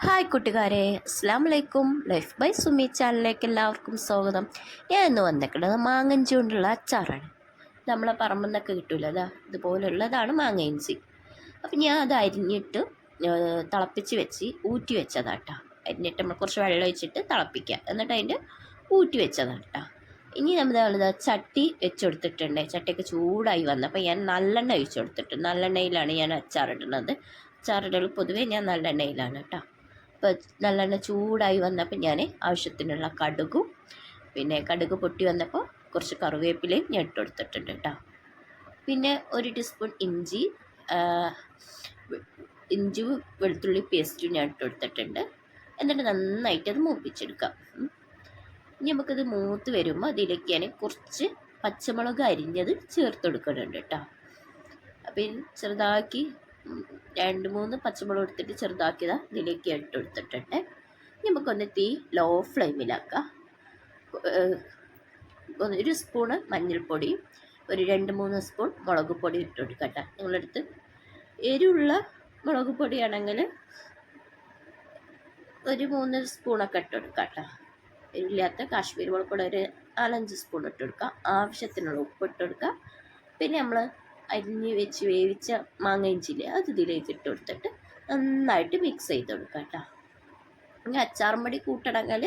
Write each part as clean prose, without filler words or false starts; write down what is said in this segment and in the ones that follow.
Hi കൂട്ടുകാരെ, അസ്സാം വലൈക്കും. ലൈഫ് ബൈ സുമി ചാനലിലേക്ക് എല്ലാവർക്കും സ്വാഗതം. ഞാൻ ഇന്ന് വന്നിട്ടുള്ളത് മാങ്ങഞ്ചി കൊണ്ടുള്ള അച്ചാറാണ്. നമ്മളെ പറമ്പിൽ നിന്നൊക്കെ കിട്ടില്ല, അതാ ഇതുപോലുള്ളതാണ് മാങ്ങഞ്ചി. അപ്പം ഞാൻ അത് അരിഞ്ഞിട്ട് തിളപ്പിച്ച് വെച്ച് ഊറ്റി വെച്ചതാട്ടോ. അരിഞ്ഞിട്ട് നമ്മൾ കുറച്ച് വെള്ളം ഒഴിച്ചിട്ട് തിളപ്പിക്കുക, എന്നിട്ട് അതിൻ്റെ ഊറ്റി വെച്ചതാട്ടോ. ഇനി നമ്മൾ ചട്ടി വെച്ചെടുത്തിട്ടുണ്ട്. ചട്ടിയൊക്കെ ചൂടായി വന്നപ്പോൾ ഞാൻ നല്ലെണ്ണ ഒഴിച്ചു കൊടുത്തിട്ട്, നല്ലെണ്ണയിലാണ് ഞാൻ അച്ചാറിടുന്നത്. അച്ചാറിടൽ പൊതുവേ ഞാൻ നല്ലെണ്ണയിലാണ് കേട്ടോ. ഇപ്പോൾ നല്ലെണ്ണ ചൂടായി വന്നപ്പോൾ ഞാൻ ആവശ്യത്തിനുള്ള കടുകും, പിന്നെ കടുക് പൊട്ടി വന്നപ്പോൾ കുറച്ച് കറിവേപ്പിലയും ഞാൻ ഇട്ട് കൊടുത്തിട്ടുണ്ട് കേട്ടോ. പിന്നെ 1 ടീസ്പൂൺ ഇഞ്ചി വെളുത്തുള്ളി പേസ്റ്റും ഞാൻ ഇട്ട് കൊടുത്തിട്ടുണ്ട്. എന്നിട്ട് നന്നായിട്ട് അത് മൂപ്പിച്ചെടുക്കാം. ഇനി നമുക്കത് മൂത്ത് വരുമ്പോൾ അതിലേക്ക് ഞാൻ കുറച്ച് പച്ചമുളക് അരിഞ്ഞത് ചേർത്ത് കൊടുക്കുന്നുണ്ട് കേട്ടോ. അപ്പം ചെറുതാക്കി 2-3 പച്ചമുളക് എടുത്തിട്ട് ചെറുതാക്കിയതാ ഇതിലേക്ക് ഇട്ട് കൊടുത്തിട്ടുണ്ട്. നമുക്കൊന്ന് തീ ലോ ഫ്ലെയിമിലാക്കാം. 1 സ്പൂണ് മഞ്ഞൾപ്പൊടിയും 2-3 സ്പൂൺ മുളക് പൊടി ഇട്ട് കൊടുക്കട്ടെ. നിങ്ങളടുത്ത് എരിവുള്ള മുളക് പൊടിയാണെങ്കിൽ 3 സ്പൂണൊക്കെ ഇട്ട് കൊടുക്കാം കേട്ടോ. എരിവില്ലാത്ത കാശ്മീരി മുളക് പൊടി 4-5 സ്പൂൺ ഇട്ട് കൊടുക്കുക. ആവശ്യത്തിനുള്ള ഉപ്പ് ഇട്ട് കൊടുക്കുക. പിന്നെ നമ്മൾ അരിഞ്ഞ് വെച്ച് വേവിച്ച മാങ്ങയിഞ്ചില്ലേ, അത് ഇതിലേക്ക് ഇട്ട് കൊടുത്തിട്ട് നന്നായിട്ട് മിക്സ് ചെയ്ത് കൊടുക്കുക കേട്ടോ. ഇനി അച്ചാറും പൊടി കൂട്ടണമെങ്കിൽ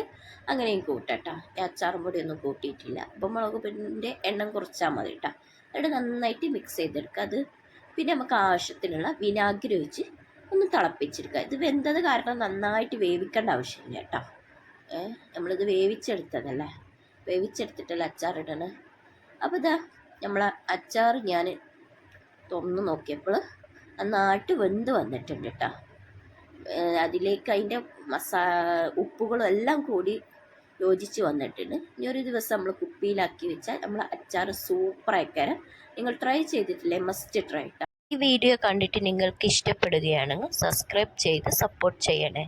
അങ്ങനെയും കൂട്ടട്ടോ. ഈ അച്ചാറും പൊടിയൊന്നും കൂട്ടിയിട്ടില്ല. അപ്പോൾ മുളക് പൊടിൻ്റെ എണ്ണം കുറച്ചാൽ മതി കേട്ടോ. എന്നിട്ട് നന്നായിട്ട് മിക്സ് ചെയ്തെടുക്കുക. അത് പിന്നെ നമുക്ക് ആവശ്യത്തിനുള്ള വിനാഗിരി ഒഴിച്ച് ഒന്ന് തിളപ്പിച്ചെടുക്കുക. ഇത് വെന്തത് കാരണം നന്നായിട്ട് വേവിക്കേണ്ട ആവശ്യമില്ല കേട്ടോ. നമ്മളിത് വേവിച്ചെടുത്തതല്ലേ, വേവിച്ചെടുത്തിട്ടല്ലേ അച്ചാറിടണേ. അപ്പോൾ ഇതാ നമ്മളെ അച്ചാർ ഞാൻ തുറന്ന് നോക്കിയപ്പോൾ നന്നായിട്ട് വെന്ത് വന്നിട്ടുണ്ട് കേട്ടോ. അതിലേക്ക് അതിൻ്റെ ഉപ്പുകളും എല്ലാം കൂടി യോജിച്ച് വന്നിട്ടുണ്ട്. ഇനി ഒരു ദിവസം നമ്മൾ കുപ്പിയിലാക്കി വെച്ചാൽ നമ്മൾ അച്ചാർ സൂപ്പറായിക്കാരം. നിങ്ങൾ ട്രൈ ചെയ്തിട്ടില്ലേ? മസ്റ്റ് ട്രൈ കേട്ടോ. ഈ വീഡിയോ കണ്ടിട്ട് നിങ്ങൾക്ക് ഇഷ്ടപ്പെടുകയാണെങ്കിൽ സബ്സ്ക്രൈബ് ചെയ്ത് സപ്പോർട്ട് ചെയ്യണേ.